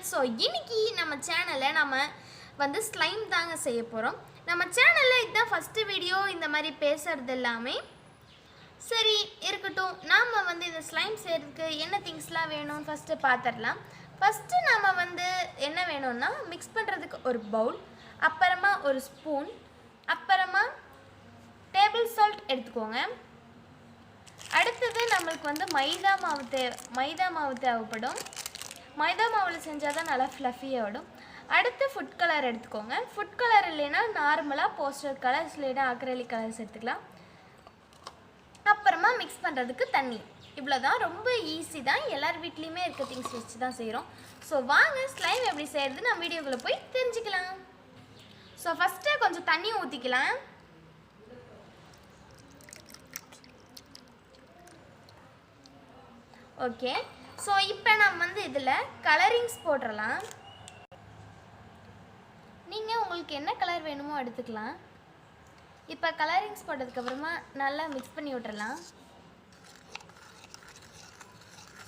So இன்னைக்கு நம்ம சேனலில் நம்ம வந்து ஸ்லைம் தாங்க செய்ய போகிறோம். நம்ம சேனலில் இதுதான் ஃபஸ்ட்டு வீடியோ இந்த மாதிரி பேசுகிறது எல்லாமே. சரி இருக்கட்டும், நாம் வந்து இந்த ஸ்லைம் செய்கிறதுக்கு என்ன திங்ஸ்லாம் வேணும்னு ஃபஸ்ட்டு பார்த்துடலாம். ஃபஸ்ட்டு நம்ம வந்து என்ன வேணும்னா மிக்ஸ் பண்ணுறதுக்கு ஒரு பவுல், அப்புறமா ஒரு ஸ்பூன், அப்புறமா டேபிள் சால்ட் எடுத்துக்கோங்க. அடுத்தது நம்மளுக்கு வந்து மைதா மாவு தேவைப்படும். மைதா மாவில் செஞ்சால் தான் நல்லா ஃப்ளஃபியாக விடும். அடுத்து ஃபுட் கலர் எடுத்துக்கோங்க. ஃபுட் கலர் இல்லைன்னா நார்மலாக போஸ்டர் கலர்ஸ் இல்லைன்னா அக்ரலிக் கலர்ஸ் எடுத்துக்கலாம். அப்புறமா மிக்ஸ் பண்ணுறதுக்கு தண்ணி. இவ்வளோ தான், ரொம்ப ஈஸி தான். எல்லார் வீட்லேயுமே இருக்க திங்ஸ் வச்சு தான் செய்கிறோம். ஸோ வாங்க ஸ்லைம் எப்படி செய்கிறது நம்ம வீடியோக்குள்ளே போய் தெரிஞ்சுக்கலாம். ஸோ ஃபஸ்ட்டு கொஞ்சம் தண்ணி ஊற்றிக்கலாம். ஓகே, ஸோ இப்போ நம்ம வந்து இதில் கலரிங்ஸ் போட்டுடலாம். நீங்கள் உங்களுக்கு என்ன கலர் வேணுமோ எடுத்துக்கலாம். இப்போ கலரிங்ஸ் போட்டதுக்கப்புறமா நல்லா மிக்ஸ் பண்ணி விட்டுறலாம்.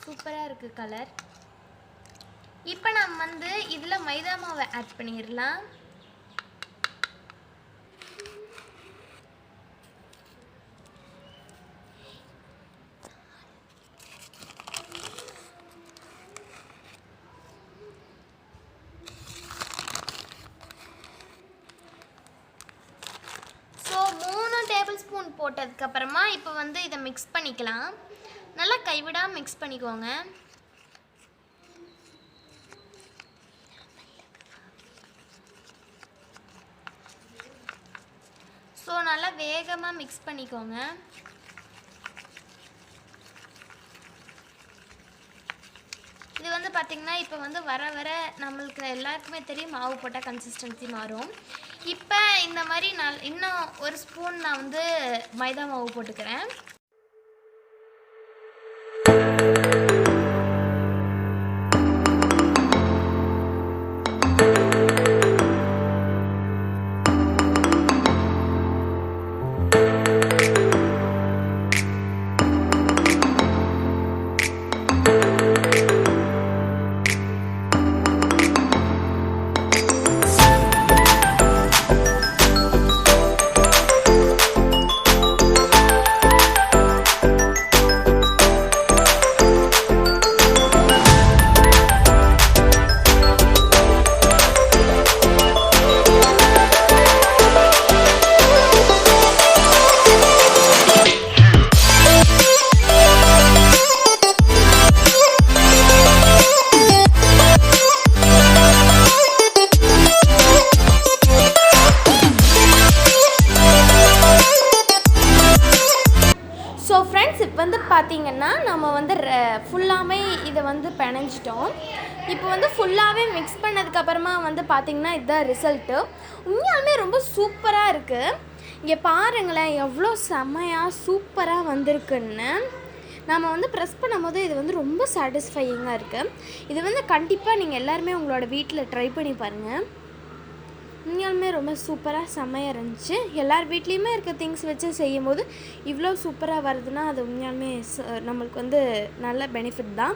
சூப்பராக இருக்குது கலர். இப்போ நம்ம வந்து இதில் மைதா மாவை ஆட் பண்ணிடலாம். ஸ்பூன் போட்டதுக்கப்புறமா இப்போ வந்து இதை மிக்ஸ் பண்ணிக்கலாம். நல்லா கைவிடாமல் மிக்ஸ் பண்ணிக்கோங்க. ஸோ நல்லா வேகமாக மிக்ஸ் பண்ணிக்கோங்க. இது வந்து பார்த்திங்கன்னா இப்போ வந்து வர வர நம்மளுக்கு எல்லாருக்குமே தெரியும் மாவு போட்டால் கன்சிஸ்டன்சி மாறும். இப்போ இந்த மாதிரி இன்னும் ஒரு ஸ்பூன் நான் வந்து மைதா மாவு போட்டுக்கிறேன். ஸோ ஃப்ரெண்ட்ஸ், இப்போ வந்து பார்த்திங்கன்னா நம்ம வந்து ஃபுல்லாகவே இதை வந்து பிணைஞ்சிட்டோம். இப்போ வந்து ஃபுல்லாகவே மிக்ஸ் பண்ணதுக்கப்புறமா வந்து பார்த்திங்கன்னா இதுதான் ரிசல்ட்டு. உண்மையாலுமே ரொம்ப சூப்பராக இருக்குது. இங்கே பாருங்களேன் எவ்வளோ செம்மையாக சூப்பராக வந்திருக்குன்னு. நம்ம வந்து ப்ரெஸ் பண்ணும்போது இது வந்து ரொம்ப சாட்டிஸ்ஃபையிங்காக இருக்குது. இது வந்து கண்டிப்பாக நீங்கள் எல்லாருமே உங்களோட வீட்டில் ட்ரை பண்ணி பாருங்கள். உண்மையாலுமே ரொம்ப சூப்பராக செம்மையாக இருந்துச்சு. எல்லார் வீட்லேயுமே இருக்க திங்ஸ் வச்சு செய்யும்போது இவ்வளோ சூப்பராக வருதுன்னா அது உண்மையாலுமே நம்மளுக்கு வந்து நல்ல பெனிஃபிட் தான்.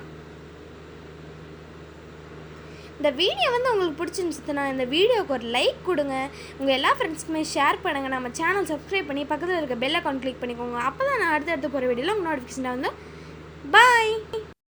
இந்த வீடியோ வந்து உங்களுக்கு பிடிச்சிருந்துச்சுன்னா இந்த வீடியோவுக்கு ஒரு லைக் கொடுங்க. உங்கள் எல்லா ஃப்ரெண்ட்ஸ்க்குமே ஷேர் பண்ணுங்கள். நம்ம சேனல் சப்ஸ்கிரைப் பண்ணி பக்கத்தில் இருக்க பெல் ஐகான் கிளிக் பண்ணிக்கோங்க. அப்போ தான் நான் அடுத்தடுத்து போகிற வீடியோவில் உங்கள் நோட்டிஃபிகேஷன் வந்து பாய்.